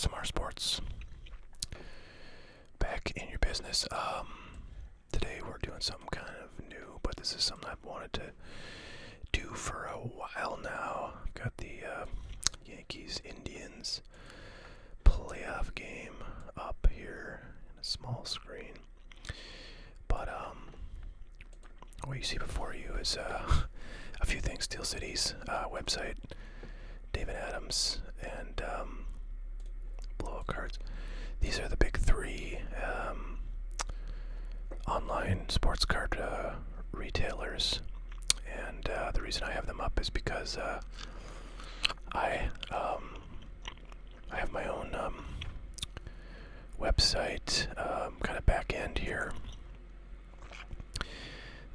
ASMR Sports. Back in your business. Today we're doing something kind of new, but this is something I've wanted to do for a while now. I've got the Yankees-Indians playoff game up here in a small screen. But what you see before you is a few things. Steel City's website, David Adams, and blowout cards. These are the big three online sports card retailers, and the reason I have them up is because I have my own website, kind of back end here,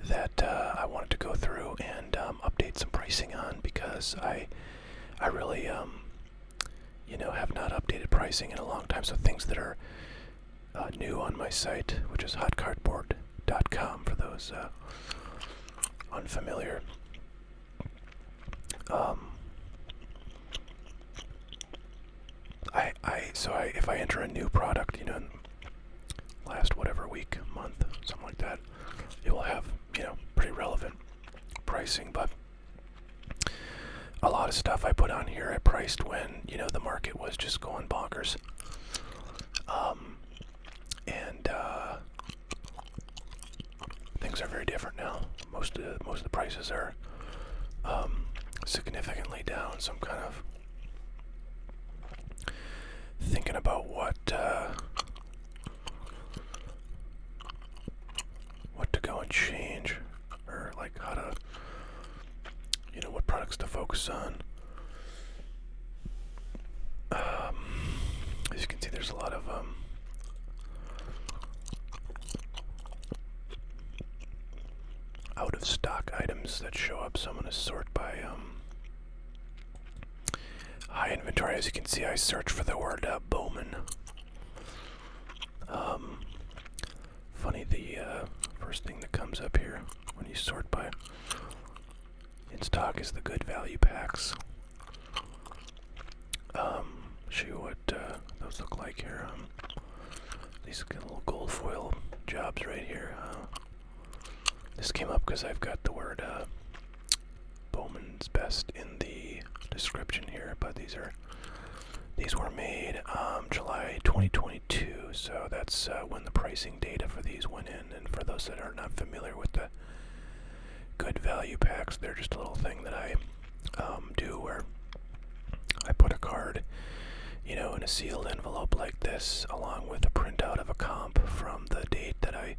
that I wanted to go through and update some pricing on, because I really have not updated pricing in a long time. So things that are new on my site, which is hotcardboard.com for those unfamiliar. If I enter a new product, in last whatever week, month, something like that, it will have, pretty relevant pricing. But a lot of stuff I put on here I priced when, the market was just going bonkers. And things are very different now. Most of the prices are significantly down, so I'm kind of thinking about what to go and change, or like how to, what products to focus on. As you can see, there's a lot of out of stock items that show up, so I'm going to sort by high inventory. As you can see, I search for the word Bowman. Funny, the first thing that comes up here when you sort by in stock is the good value packs. Show you what those look like here. These little gold foil jobs right here. This came up because I've got the word Bowman's Best in the description here, but these were made July 2022, so that's when the pricing data for these went in. And for those that are not familiar with the good value packs, they're just a little thing that I do where I put a card, in a sealed envelope like this, along with a printout of a comp from the date that I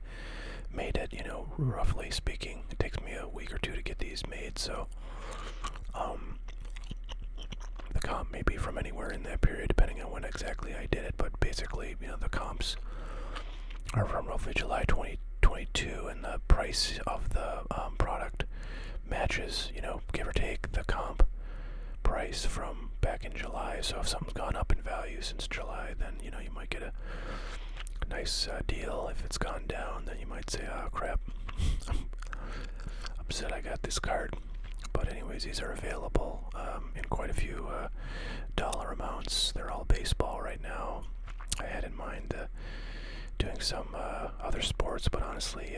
made it. Roughly speaking, it takes me a week or two to get these made, so the comp may be from anywhere in that period, depending on when exactly I did it. But basically, the comps are from roughly July 2022, and the price of the product matches, give or take, the comp price from back in July. So if something's gone up in value since July, then you might get a nice deal. If it's gone down, then you might say, oh crap, I'm upset I got this card. But anyways, these are available in quite a few dollar amounts. They're all baseball right now. I had in mind doing some other sports, but honestly,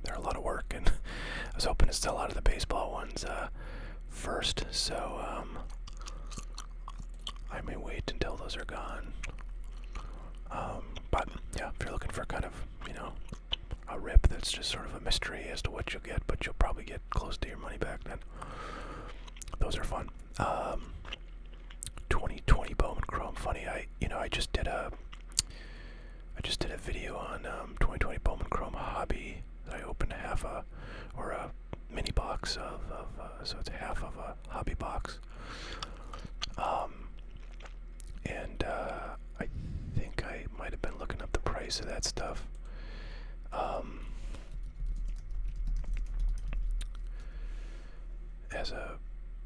they're a lot of work, and I was hoping to sell out of the baseball ones first, so I may wait until those are gone. But yeah, if you're looking for kind of, a rip that's just sort of a mystery as to what you'll get, but you'll probably get close to your money back, then those are fun. 2020 Bowman Chrome. Funny, I just did a video on 2020 Bowman Chrome hobby that I opened a mini box of so it's half of a hobby box. And I think I might have been looking up the price of that stuff. As a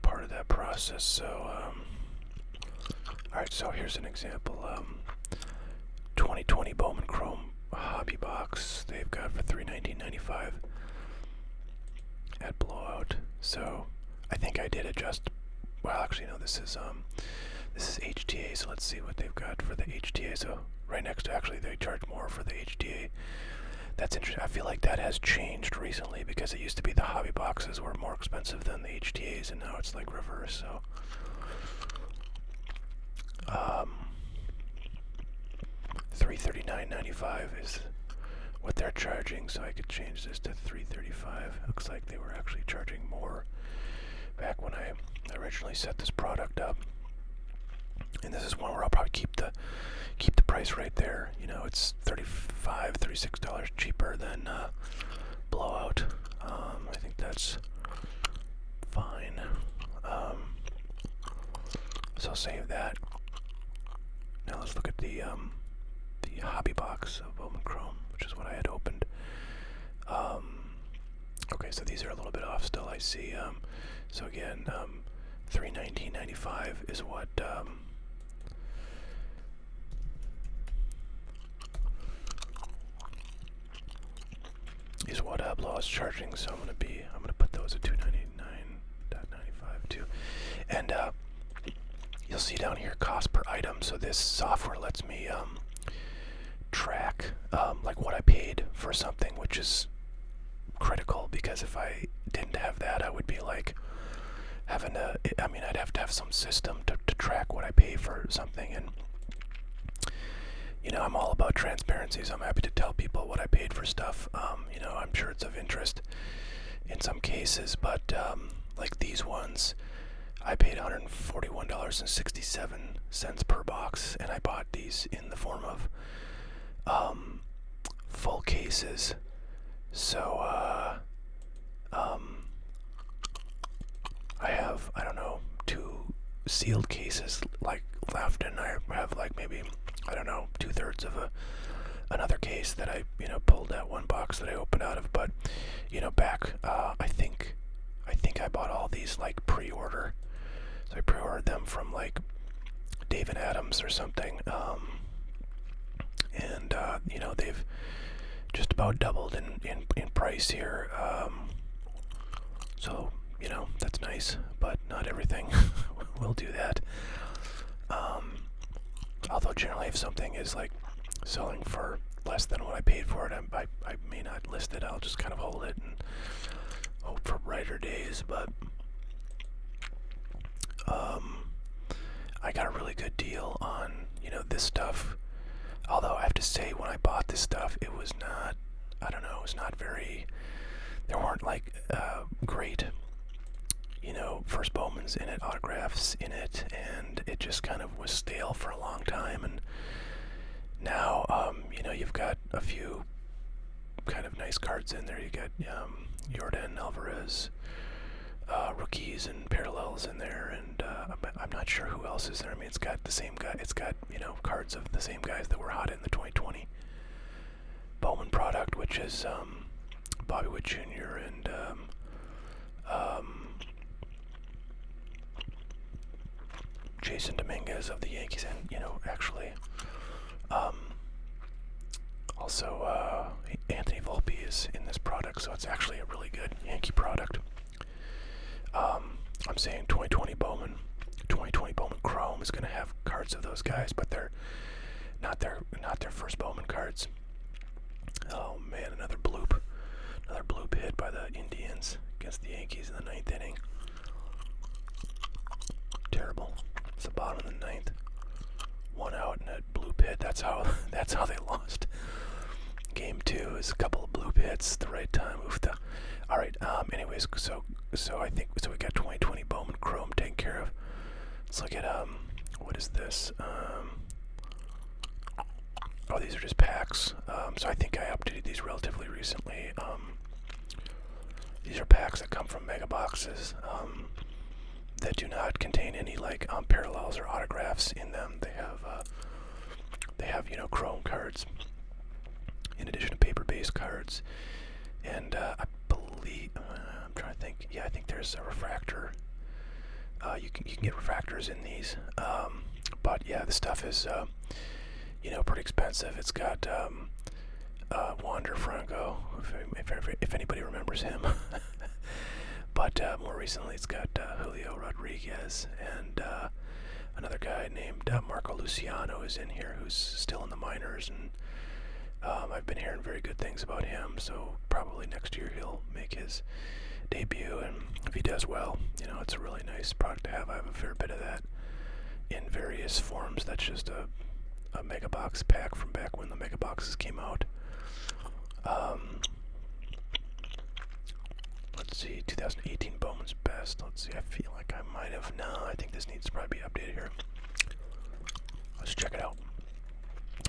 part of that process. So, alright, so here's an example. 2020 Bowman Chrome hobby box. They've got for $319.95 at Blowout. So I think I did adjust. Well, actually, no. This This is HTA, so let's see what they've got for the HTA. So right next to, actually, they charge more for the HTA. That's interesting. I feel like that has changed recently because it used to be the hobby boxes were more expensive than the HTAs, and now it's like reverse. So, $339.95 is what they're charging. So I could change this to $335. Looks like they were actually charging more back when I originally set this product up. And this is one where I'll probably keep the price right there. You know, it's $36 cheaper than Blowout. I think that's fine. So I'll save that. Now let's look at the hobby box of Bowman Chrome, which is what I had opened. Okay, so these are a little bit off still, I see. So again, $319.95 is what Blowout's charging. So I'm gonna put those at $299.95 too. And you'll see down here cost per item. So this software lets me track like what I paid for something, which is critical, because if I didn't have that, I would be like having to, I'd have to have some system to track what I pay for something. And you know, I'm all about transparency, so I'm happy to tell people what I paid for stuff. You know, I'm sure it's of interest in some cases, but like these ones, I paid $141.67 per box, and I bought these in the form of full cases. So I have, I don't know, 2 sealed cases like left, and I have like maybe, I don't know, 2/3 of another case that I, you know, pulled that one box that I opened out of. But you know, back I think I bought all these like pre-order. So I pre-ordered them from like Dave and Adams or something, and you know, they've just about doubled in price here. So you know, that's nice, but not everything will do that. Although generally, if something is like selling for less than what I paid for it, I may not list it. I'll just kind of hold it and hope for brighter days. But I got a really good deal on, you know, this stuff. Although I have to say, when I bought this stuff, it was not, I don't know, it was not very, there weren't like great, you know, first Bowmans in it, autographs in it, and it just kind of was stale for a long time. And now, you know, you've got a few kind of nice cards in there. You got Jordan Alvarez, rookies and parallels in there, and I'm not sure who else is there. I mean, it's got the same guy. It's got, you know, cards of the same guys that were hot in the 2020 Bowman product, which is Bobby Witt Jr. and Jason Dominguez of the Yankees, and you know, actually, also Anthony Volpe is in this product, so it's actually a really good Yankee product. I'm saying 2020 Bowman Chrome is going to have cards of those guys, but they're not their first Bowman cards. Oh man, another bloop hit by the Indians against the Yankees in the 9th inning. Terrible. It's the bottom of the 9th. 1 out and a bloop hit. That's how they lost. Game 2 is a couple of bloop hits at the right time. Oofta. All right. Anyways, so I think so. We got 2020 Bowman Chrome taken care of. Let's look at what is this? Oh, these are just packs. So I think I updated these relatively recently. These are packs that come from mega boxes that do not contain any like parallels or autographs in them. They have you know, chrome cards in addition to paper-based cards, and I believe I'm trying to think. Yeah, I think there's a refractor. You can get refractors in these, but yeah, the stuff is you know, pretty expensive. It's got Wander Franco, if anybody remembers him. But more recently, it's got Julio Rodriguez, and Another guy named Marco Luciano is in here, who's still in the minors, and I've been hearing very good things about him, so probably next year he'll make his debut, and if he does well, you know, it's a really nice product to have. I have a fair bit of that in various forms. That's just a mega box pack from back when the mega boxes came out. Let's see, 2018 Bowman's Best. Let's see, I feel like I might have, no, I think this needs to probably be updated here. Let's check it out.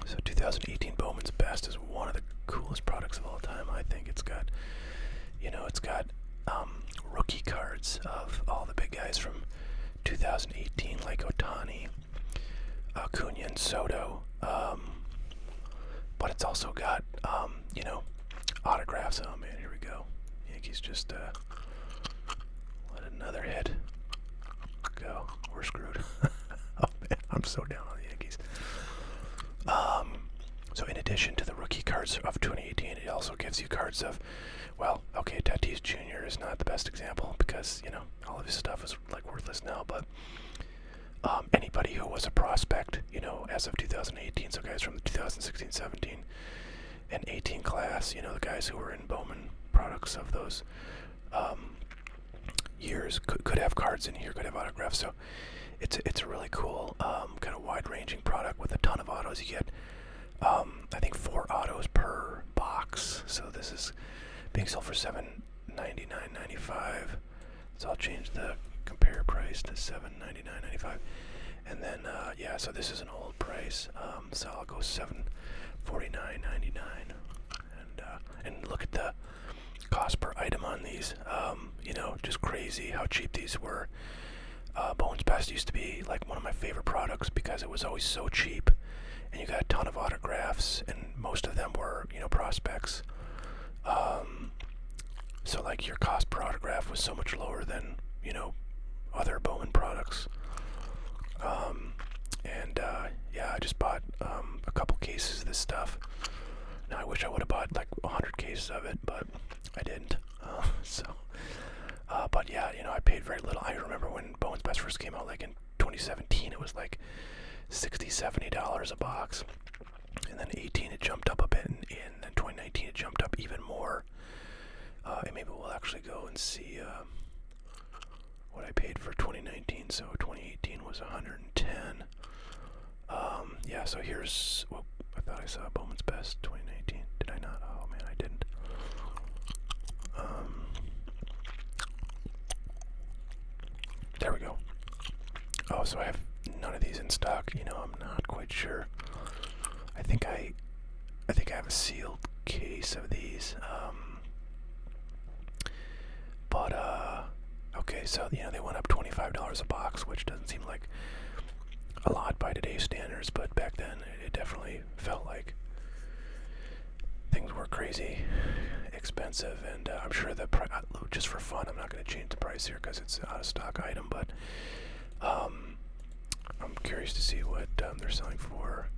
So 2018 Bowman's Best is one of the coolest products of all time. I think it's got, you know, it's got rookie cards of all the big guys from 2018, like Ohtani, Acuna, and Soto. But it's also got, you know, autographs. Oh man, here we go. Yankees just let another hit go. We're screwed. Oh man, I'm so down on the Yankees. So in addition to the rookie cards of 2018, it also gives you cards of, well, okay, Tatis Jr. is not the best example because, you know, all of his stuff is like worthless now, but anybody who was a prospect, you know, as of 2018, so guys from the 2016, 17, and 18 class, you know, the guys who were in Bowman products of those years could have cards in here, could have autographs. So it's a really cool kind of wide-ranging product with a ton of autos. You get I think 4 autos per box. So this is being sold for $799.95. So I'll change the compare price to $799.95. And then yeah, so this is an old price. So I'll go $749.99. And look at the cost per item on these. You know, just crazy how cheap these were. Bowman's Best used to be like one of my favorite products because it was always so cheap, and you got a ton of autographs, and most of them were, you know, prospects. So like your cost per autograph was so much lower than, you know, other Bowman products. Yeah, I just bought a couple cases of this stuff. Now I wish I would have bought like 100 cases of it, but I didn't. But yeah, you know, I paid very little. I remember when Bowman's Best first came out, like in 2017, it was like $60, $70 a box. And then 18, it jumped up a bit, and then 2019, it jumped up even more. And maybe we'll actually go and see what I paid for 2019. So 2018 was 110. Yeah, so here's, well, I thought I saw Bowman's Best 2019. Did I not? Oh man, I didn't. There we go. Oh, so I have none of these in stock. You know, I'm not quite sure. I think I have a sealed case of these. Okay, so you know they went up $25 a box, which doesn't seem like a lot by today's standards, but back then it definitely felt like things were crazy expensive. And I'm sure the just for fun, I'm not going to change the price here because it's an out of stock item, but I'm curious to see what they're selling for.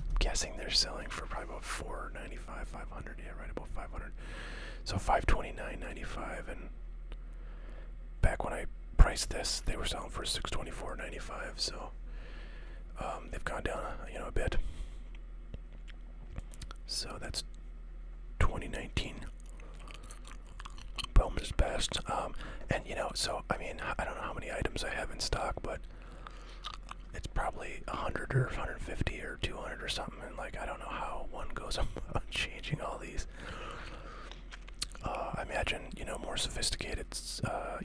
I'm guessing they're selling for probably about $495, $500. Yeah, right about $500. So $529.95, and back when I priced this, they were selling for $624.95. So they've gone down, you know, a bit. So that's 2019 Bowman's Best. And you know, so I mean, I don't know how many items I have in stock, but it's probably 100 or 150 or 200 or something. And like, I don't know how one goes about changing all these. I imagine, you know, more sophisticated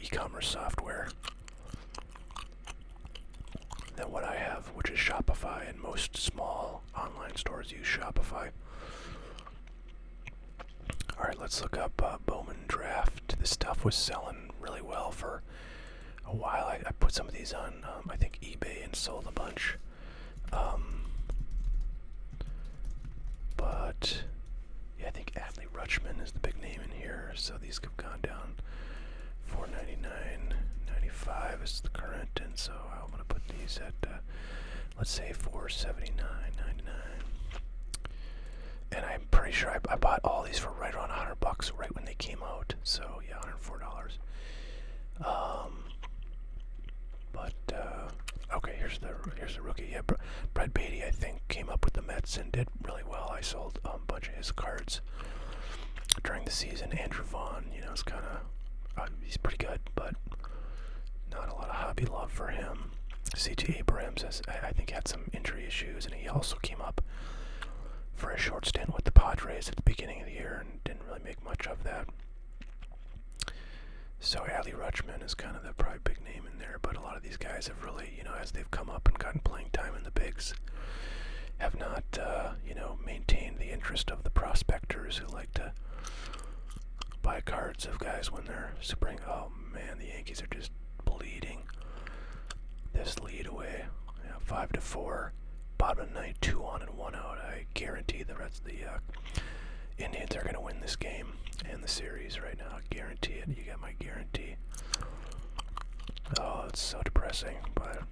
e-commerce software than what I have, which is Shopify, and most small online stores use Shopify. Alright, let's look up Bowman Draft. This stuff was selling really well for a while. I put some of these on, I think, eBay and sold a bunch. But yeah, I think Adley Rutschman is the big name in here. So these have gone down. $499.95 is the current, and so I'm gonna put these at let's say $479.99. And I'm pretty sure I bought all these for right around $100 right when they came out. So yeah, $104. But okay, here's rookie. Yeah, Brett Beatty, I think, came up with the Mets and did really well. I sold a bunch of his cards during the season. Andrew Vaughn, is kind of, he's pretty good, but not a lot of hobby love for him. C.T. Abrams, I think, had some injury issues, and he also came up for a short stint with the Padres at the beginning of the year and didn't really make much of that. So Adley Rutschman is kind of the probably big name in there, but a lot of these guys have really, as they've come up and gotten playing time in the bigs, have not, maintained the interest of the prospectors who like to buy cards of guys when they're super. Oh man, the Yankees are just bleeding this lead away. 5-4. Bottom of the ninth, 2 on and 1 out. I guarantee the rest of the Indians are going to win this game and the series right now. I guarantee it. You got my guarantee. Oh, it's so depressing. But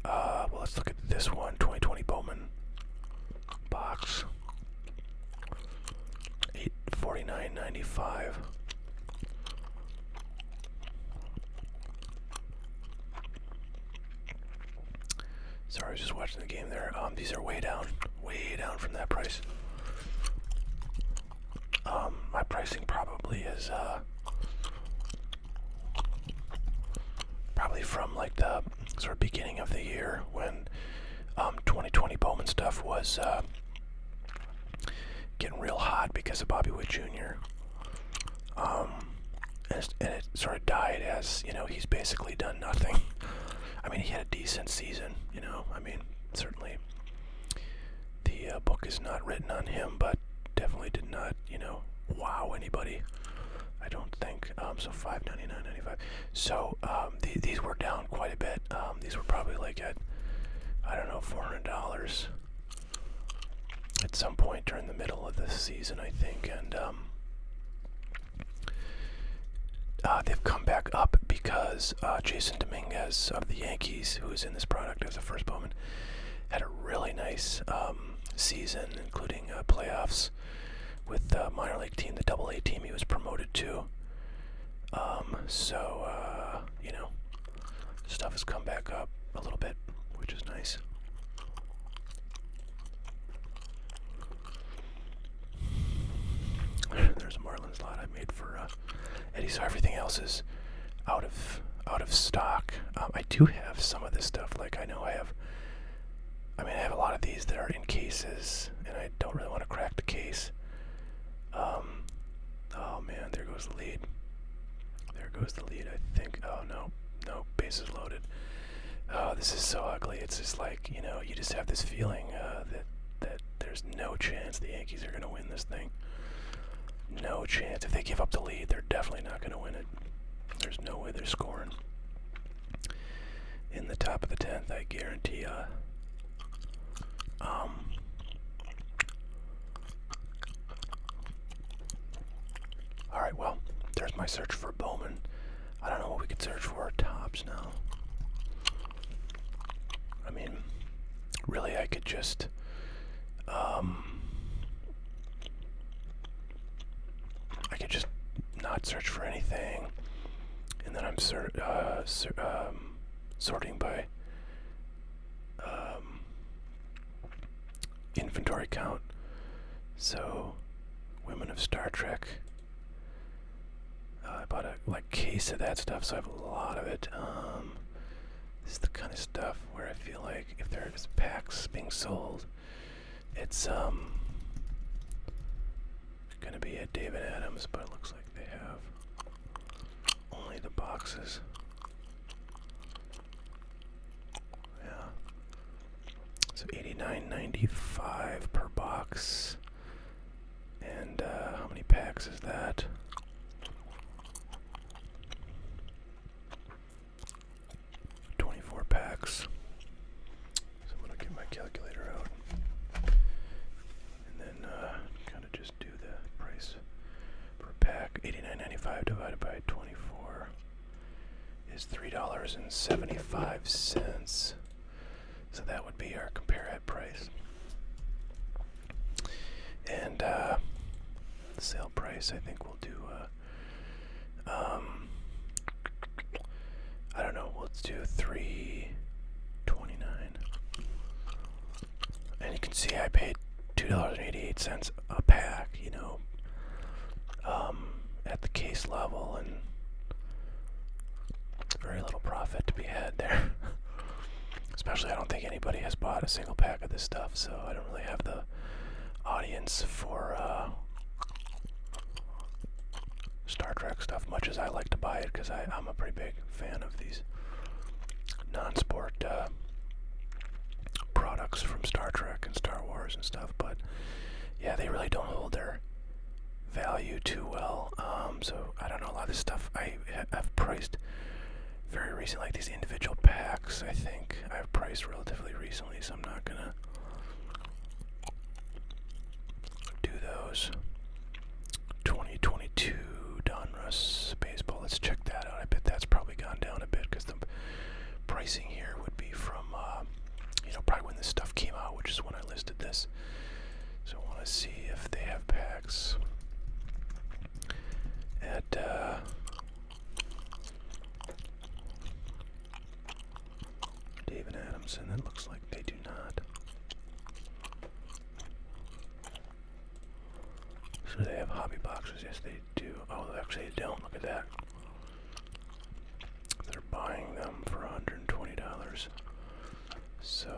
well, let's look at this one. 2020 Bowman box. 849.95. Sorry, I was just watching the game there. These are way down from that price. My pricing probably is probably from like the sort of beginning of the year when 2020 Bowman stuff was getting real hot because of Bobby Witt Jr. And it sort of died as, he's basically done nothing. I mean, he had a decent season, certainly the book is not written on him, but definitely did not, wow anybody, I don't think. So $599.95. So these were down quite a bit. These were probably like at, I don't know, $400 at some point during the middle of the season, I think, and they've come back up because Jason Dominguez of the Yankees, who is in this product as a first Bowman, had a really nice season, including playoffs with the minor league team, the Double-A team he was promoted to. Stuff has come back up a little bit, which is nice. There's a Marlins lot I made for Eddie. So everything else is out of stock. I do have some of this stuff. Like I have a lot of these that are in cases, and I don't really want to crack the case. Oh man, there goes the lead. I think. Oh no, bases loaded. Oh, this is so ugly. It's just like, you just have this feeling that there's no chance the Yankees are going to win this thing. No chance. If they give up the lead, they're definitely not going to win it. There's no way they're scoring in the top of the 10th, I guarantee. Alright, well, there's my search for Bowman. I don't know what we could search for tops now. I mean, really, I could just not search for anything, and then I'm sorting by inventory count. So, Women of Star Trek. I bought a case of that stuff, so I have a lot of it. This is the kind of stuff where I feel like if there's packs being sold, it's gonna be at David Adams, but it looks like they have only the boxes. Yeah. So $89.95 per box. And how many packs is that? 24 packs. So I'm gonna get my calculator out and then kind of just do the price per pack. $89.95 divided by 24 is $3.75. So that would be our compare at price. And the sale price, I think we'll do I don't know, let's do $3.25. see I paid $2.88 a pack, at the case level, and very little profit to be had there. Especially, I don't think anybody has bought a single pack of this stuff, so I don't really have the audience for Star Trek stuff, much as I like to buy it, because I'm a pretty big fan of these non-sport products from Star Trek and Star Wars and stuff. But yeah, they really don't hold their value too well. So I don't know, a lot of this stuff I've priced very recently, like these individual packs. I think I've priced relatively recently, so I'm not gonna do those. 2022 Donruss baseball. Let's check that out. I bet that's probably gone down a bit, because the pricing here would be from probably when this stuff came out, which is when I listed this. So I want to see if they have packs at David Adamson. It looks like they do not. So they have hobby boxes. Yes, they do. Oh, actually they don't. Look at that. They're buying them for $120. So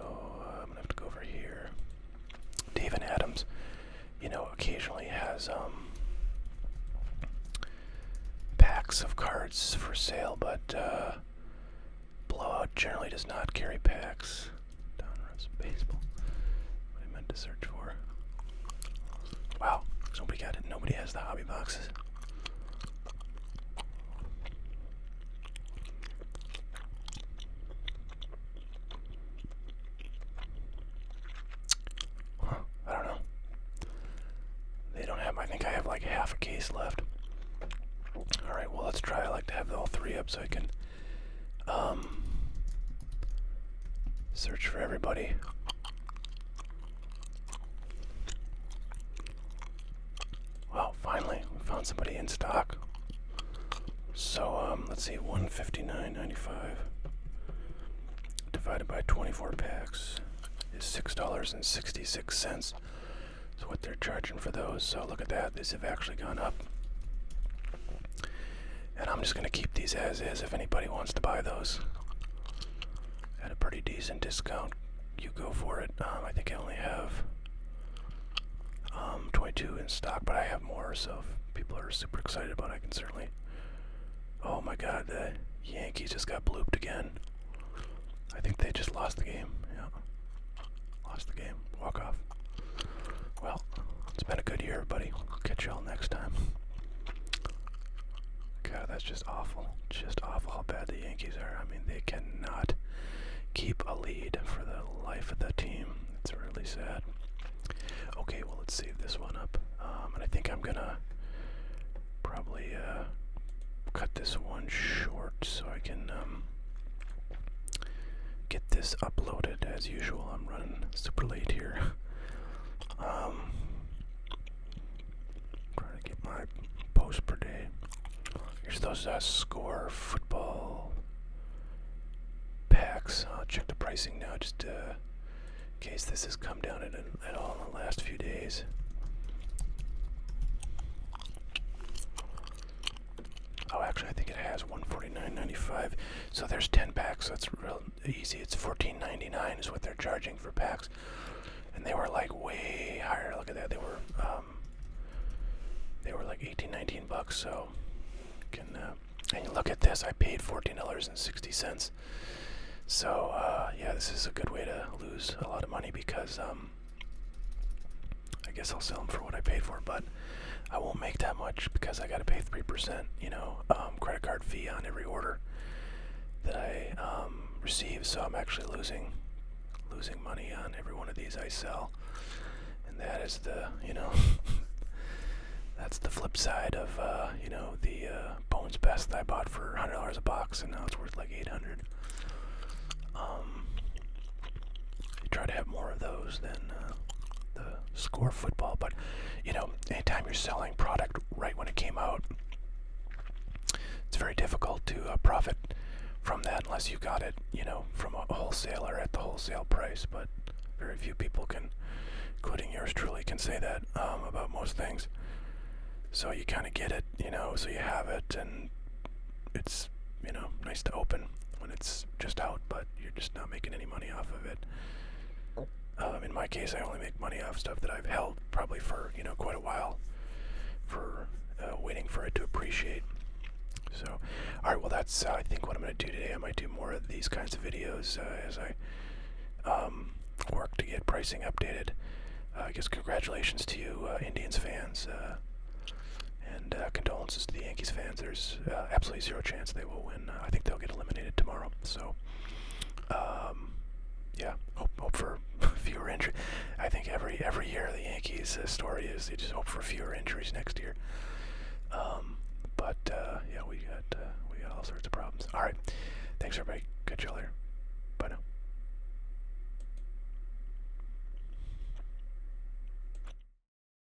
I'm gonna have to go over here. David Adams, occasionally has packs of cards for sale, but Blowout generally does not carry packs. Donruss baseball. What I meant to search for. Wow, nobody got it. Nobody has the hobby boxes. I don't know. They don't have, I think I have like half a case left. Alright, well, let's try. I like to have all three up so I can search for everybody. Well, finally, we found somebody in stock. So, let's see, $159.95 divided by 24 packs is $6.66. So what they're charging for those. So look at that. These have actually gone up. And I'm just going to keep these as is. If anybody wants to buy those at a pretty decent discount, you go for it. I think I only have 22 in stock, but I have more. So if people are super excited about it, I can certainly... Oh my god, the Yankees just got blooped again. I think they just lost the game. Yeah. Lost the game. Walk off. Well, it's been a good year, everybody. I'll catch y'all next time. God, that's just awful. Just awful how bad the Yankees are. I mean, they cannot keep a lead for the life of the team. It's really sad. Okay, well, let's save this one up. And I think I'm gonna probably cut this one short so I can get this uploaded as usual. I'm running super late here. Trying to get my post per day. Here's those score football packs. I'll check the pricing now, just in case this has come down at all in the last few days. Oh, actually, I think it has $149.95. So there's 10 packs. So it's real easy. It's $14.99 is what they're charging for packs, and they were like way higher. Look at that. They were like 18, 19 bucks. So you can and you look at this. I paid $14.60. So yeah, this is a good way to lose a lot of money, because I guess I'll sell them for what I paid for, but I won't make that much because I got to pay 3%, credit card fee on every order that I receive. So I'm actually losing money on every one of these I sell, and that is the that's the flip side of the Bones Best that I bought for $100 a box, and now it's worth like $800. You try to have more of those than the score football, but anytime you're selling product right when it came out, it's very difficult to profit from that unless you got it from a wholesaler at the wholesale price. But very few people can including yours truly, can say that about most things. So you kind of get it, so you have it, and it's, nice to open when it's just out, but you're just not making any money off of it. In my case, I only make money off stuff that I've held probably for, quite a while, for waiting for it to appreciate. So, alright, well that's, I think what I'm going to do today. I might do more of these kinds of videos as I work to get pricing updated. I guess congratulations to you, Indians fans, and condolences to the Yankees fans. There's absolutely zero chance they will win. I think they'll get eliminated tomorrow. So, yeah, hope for fewer injuries. I think every year the Yankees' story is they just hope for fewer injuries next year. But yeah, we got all sorts of